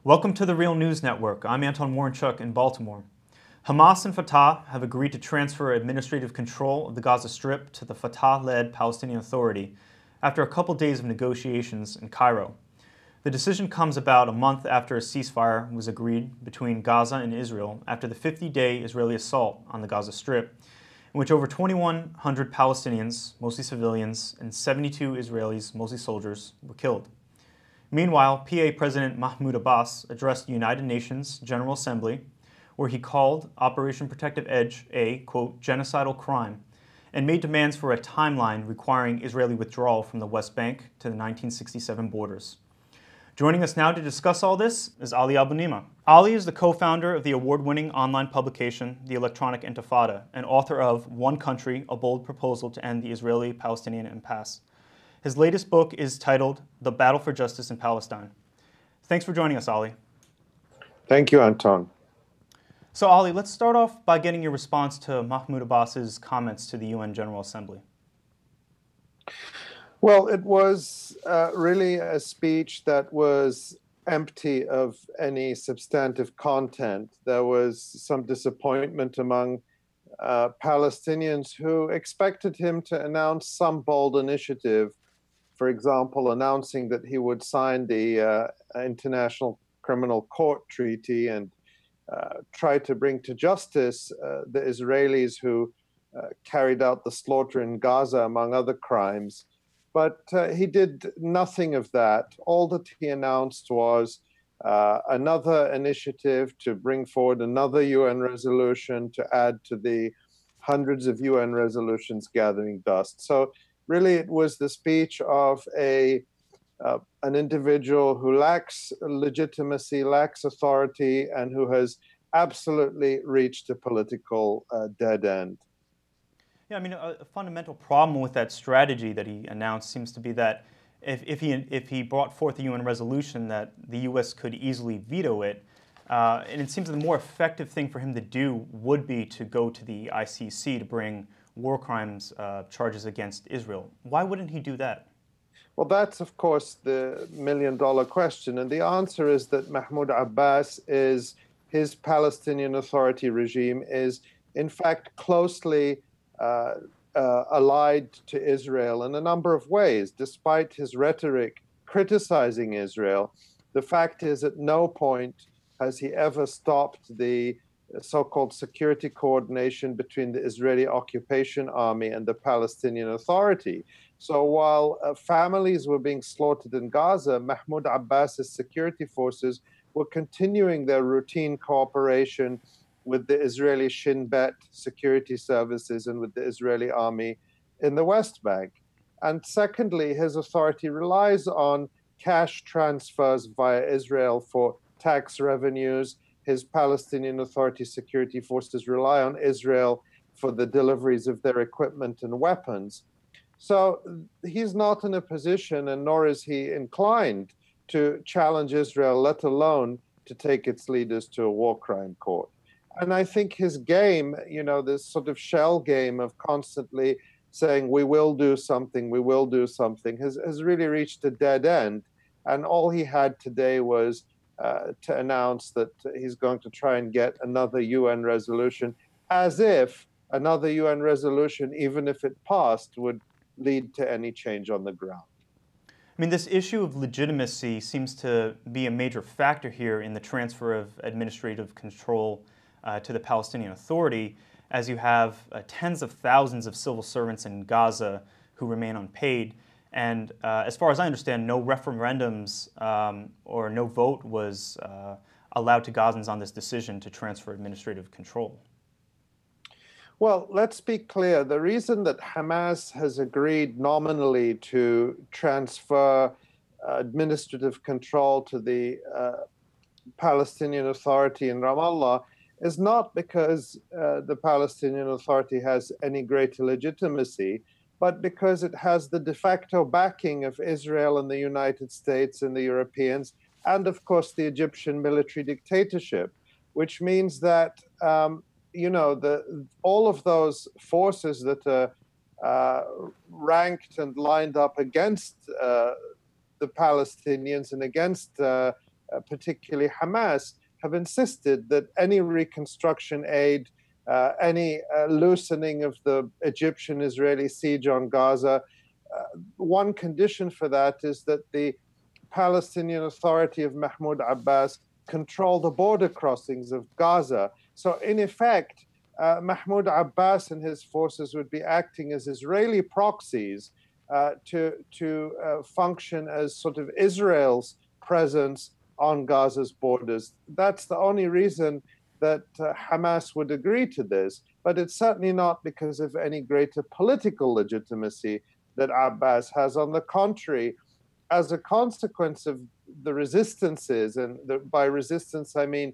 Welcome to the Real News Network. I'm Anton Warrenchuk in Baltimore. Hamas and Fatah have agreed to transfer administrative control of the Gaza Strip to the Fatah-led Palestinian Authority after a couple days of negotiations in Cairo. The decision comes about a month after a ceasefire was agreed between Gaza and Israel after the 50-day Israeli assault on the Gaza Strip, in which over 2,100 Palestinians, mostly civilians, and 72 Israelis, mostly soldiers, were killed. Meanwhile, PA President Mahmoud Abbas addressed the United Nations General Assembly, where he called Operation Protective Edge a, quote, genocidal crime, and made demands for a timeline requiring Israeli withdrawal from the West Bank to the 1967 borders. Joining us now to discuss all this is Ali Abunimah. Ali is the co-founder of the award-winning online publication, The Electronic Intifada, and author of One Country, A Bold Proposal to End the Israeli-Palestinian Impasse. His latest book is titled The Battle for Justice in Palestine. Thanks for joining us, Ali. Thank you, Anton. So, Ali, let's start off by getting your response to Mahmoud Abbas's comments to the UN General Assembly. Well, it was really a speech that was empty of any substantive content. There was some disappointment among Palestinians who expected him to announce some bold initiative. For example, announcing that he would sign the International Criminal Court Treaty and try to bring to justice the Israelis who carried out the slaughter in Gaza, among other crimes. But he did nothing of that. All that he announced was another initiative to bring forward another UN resolution to add to the hundreds of UN resolutions gathering dust. So really, it was the speech of an individual who lacks legitimacy, lacks authority, and who has absolutely reached a political dead end. Yeah, I mean, a fundamental problem with that strategy that he announced seems to be that if he brought forth a UN resolution, that the U.S. could easily veto it. And it seems the more effective thing for him to do would be to go to the ICC to bring war crimes charges against Israel. Why wouldn't he do that? Well, that's, of course, the million-dollar question. And the answer is that Mahmoud Abbas his Palestinian Authority regime is, in fact, closely allied to Israel in a number of ways. Despite his rhetoric criticizing Israel, the fact is at no point has he ever stopped the so-called security coordination between the Israeli occupation army and the Palestinian Authority. So while families were being slaughtered in Gaza, Mahmoud Abbas's security forces were continuing their routine cooperation with the Israeli Shin Bet security services and with the Israeli army in the West Bank. And secondly, his authority relies on cash transfers via Israel for tax revenues. His Palestinian Authority security forces rely on Israel for the deliveries of their equipment and weapons. So he's not in a position, and nor is he inclined, to challenge Israel, let alone to take its leaders to a war crime court. And I think his game, this sort of shell game of constantly saying, we will do something, has really reached a dead end. And all he had today was to announce that he's going to try and get another UN resolution, as if another UN resolution, even if it passed, would lead to any change on the ground. I mean, this issue of legitimacy seems to be a major factor here in the transfer of administrative control to the Palestinian Authority, as you have tens of thousands of civil servants in Gaza who remain unpaid. And as far as I understand, no referendums or no vote was allowed to Gazans on this decision to transfer administrative control. Well, let's be clear. The reason that Hamas has agreed nominally to transfer administrative control to the Palestinian Authority in Ramallah is not because the Palestinian Authority has any greater legitimacy, but because it has the de facto backing of Israel and the United States and the Europeans, and of course the Egyptian military dictatorship, which means that all of those forces that are ranked and lined up against the Palestinians and against particularly Hamas, have insisted that any reconstruction aid, any loosening of the Egyptian-Israeli siege on Gaza, one condition for that is that the Palestinian Authority of Mahmoud Abbas control the border crossings of Gaza. So in effect, Mahmoud Abbas and his forces would be acting as Israeli proxies to function as sort of Israel's presence on Gaza's borders. That's the only reason that Hamas would agree to this, but it's certainly not because of any greater political legitimacy that Abbas has. On the contrary, as a consequence of the resistances, and by resistance I mean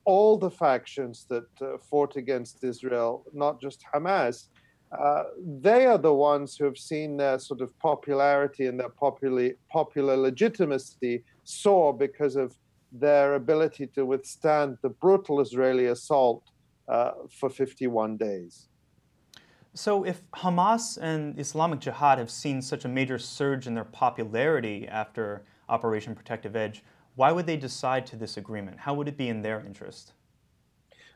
all the factions that fought against Israel, not just Hamas, they are the ones who have seen their sort of popularity and their popular legitimacy soar because of their ability to withstand the brutal Israeli assault for 51 days. So if Hamas and Islamic Jihad have seen such a major surge in their popularity after Operation Protective Edge, why would they decide to this agreement? How would it be in their interest?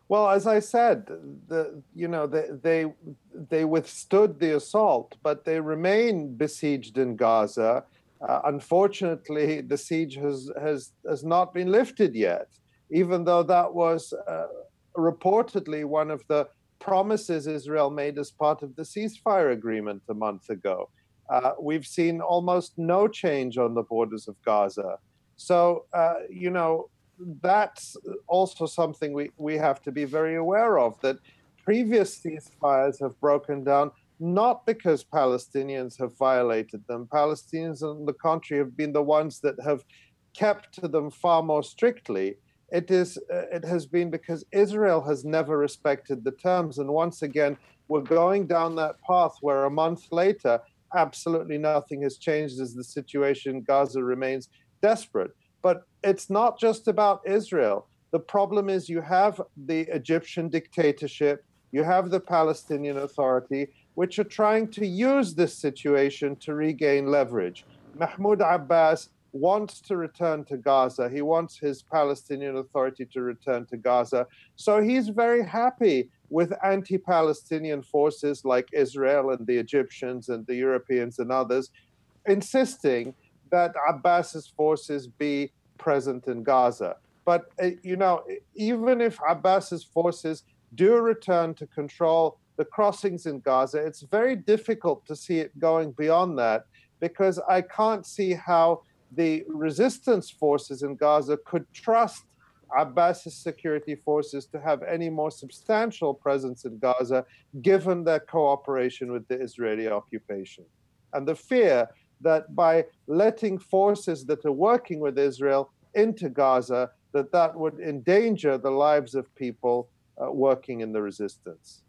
Well, as I said, they withstood the assault, but they remain besieged in Gaza. Unfortunately, the siege has not been lifted yet, even though that was reportedly one of the promises Israel made as part of the ceasefire agreement a month ago. We've seen almost no change on the borders of Gaza. So, that's also something we have to be very aware of, that previous ceasefires have broken down not because Palestinians have violated them. Palestinians, on the contrary, have been the ones that have kept to them far more strictly. It has been because Israel has never respected the terms. And once again, we're going down that path where a month later, absolutely nothing has changed as the situation in Gaza remains desperate. But it's not just about Israel. The problem is you have the Egyptian dictatorship, you have the Palestinian Authority, which are trying to use this situation to regain leverage. Mahmoud Abbas wants to return to Gaza. He wants his Palestinian Authority to return to Gaza. So he's very happy with anti-Palestinian forces like Israel and the Egyptians and the Europeans and others, insisting that Abbas's forces be present in Gaza. But, even if Abbas's forces do return to control the crossings in Gaza, it's very difficult to see it going beyond that, because I can't see how the resistance forces in Gaza could trust Abbas's security forces to have any more substantial presence in Gaza, given their cooperation with the Israeli occupation. And the fear that by letting forces that are working with Israel into Gaza, that would endanger the lives of people working in the resistance.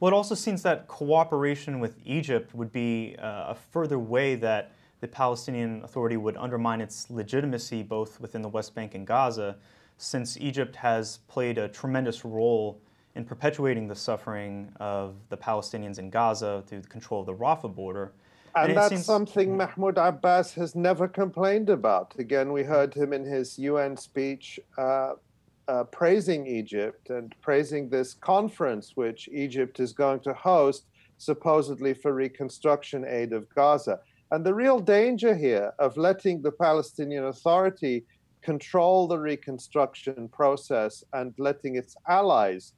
Well, it also seems that cooperation with Egypt would be a further way that the Palestinian Authority would undermine its legitimacy both within the West Bank and Gaza, since Egypt has played a tremendous role in perpetuating the suffering of the Palestinians in Gaza through the control of the Rafah border. And that's something Mahmoud Abbas has never complained about. Again, we heard him in his UN speech praising Egypt and praising this conference which Egypt is going to host, supposedly for reconstruction aid of Gaza. And the real danger here of letting the Palestinian Authority control the reconstruction process and letting its allies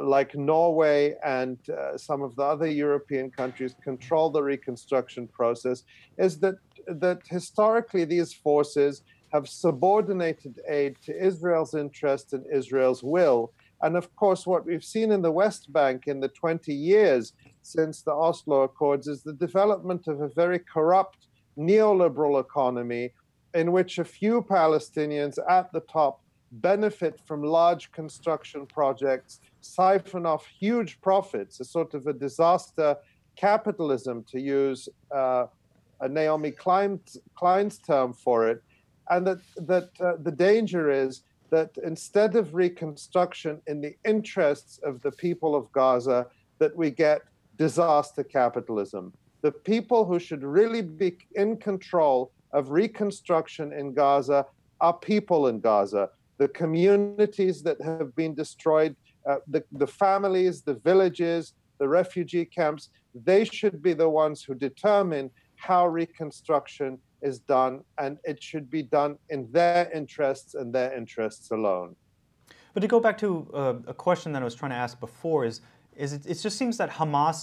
like Norway and some of the other European countries control the reconstruction process is that historically these forces have subordinated aid to Israel's interest and Israel's will. And of course, what we've seen in the West Bank in the 20 years since the Oslo Accords is the development of a very corrupt neoliberal economy in which a few Palestinians at the top benefit from large construction projects, siphon off huge profits, a sort of a disaster capitalism, to use Naomi Klein's term for it. And that the danger is that instead of reconstruction in the interests of the people of Gaza, that we get disaster capitalism. The people who should really be in control of reconstruction in Gaza are people in Gaza, the communities that have been destroyed, the families, the villages, the refugee camps. They should be the ones who determine how reconstruction is done, and it should be done in their interests and their interests alone. But to go back to a question that I was trying to ask before it just seems that Hamas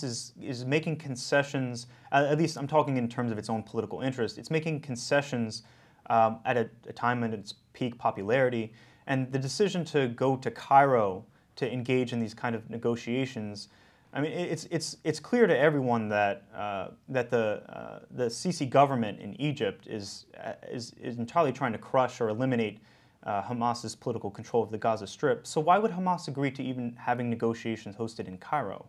is making concessions, at least I'm talking in terms of its own political interest, it's making concessions at a time in its peak popularity, and the decision to go to Cairo to engage in these kind of negotiations, I mean, it's clear to everyone that the Sisi government in Egypt is entirely trying to crush or eliminate Hamas's political control of the Gaza Strip. So why would Hamas agree to even having negotiations hosted in Cairo?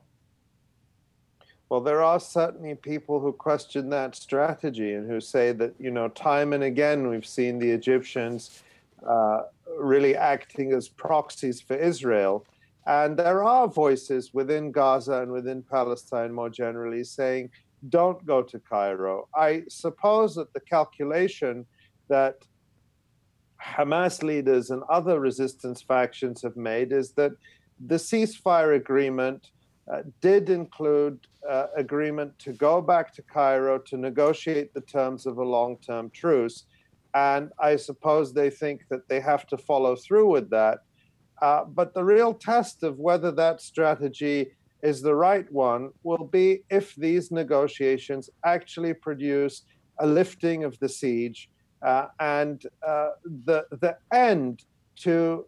Well, there are certainly people who question that strategy and who say that, time and again we've seen the Egyptians really acting as proxies for Israel. And there are voices within Gaza and within Palestine more generally saying, don't go to Cairo. I suppose that the calculation that Hamas leaders and other resistance factions have made is that the ceasefire agreement did include agreement to go back to Cairo to negotiate the terms of a long-term truce. And I suppose they think that they have to follow through with that. But the real test of whether that strategy is the right one will be if these negotiations actually produce a lifting of the siege and the end to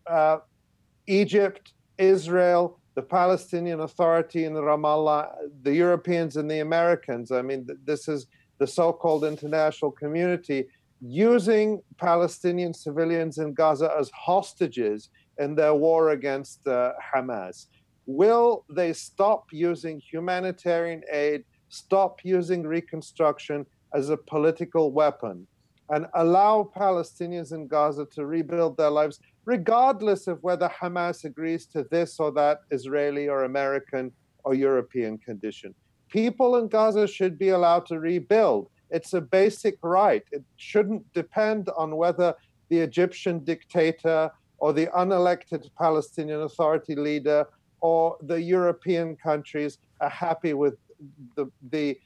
Egypt, Israel, the Palestinian Authority in Ramallah, the Europeans and the Americans. I mean, this is the so-called international community using Palestinian civilians in Gaza as hostages in their war against Hamas. Will they stop using humanitarian aid, stop using reconstruction as a political weapon, and allow Palestinians in Gaza to rebuild their lives, regardless of whether Hamas agrees to this or that Israeli or American or European condition? People in Gaza should be allowed to rebuild. It's a basic right. It shouldn't depend on whether the Egyptian dictator or the unelected Palestinian Authority leader or the European countries are happy with the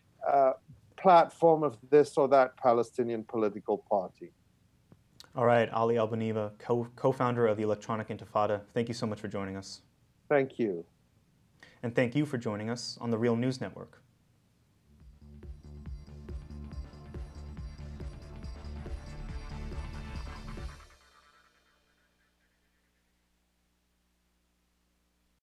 platform of this or that Palestinian political party. All right, Ali Abunimah, co-founder of the Electronic Intifada, thank you so much for joining us. Thank you. And thank you for joining us on the Real News Network.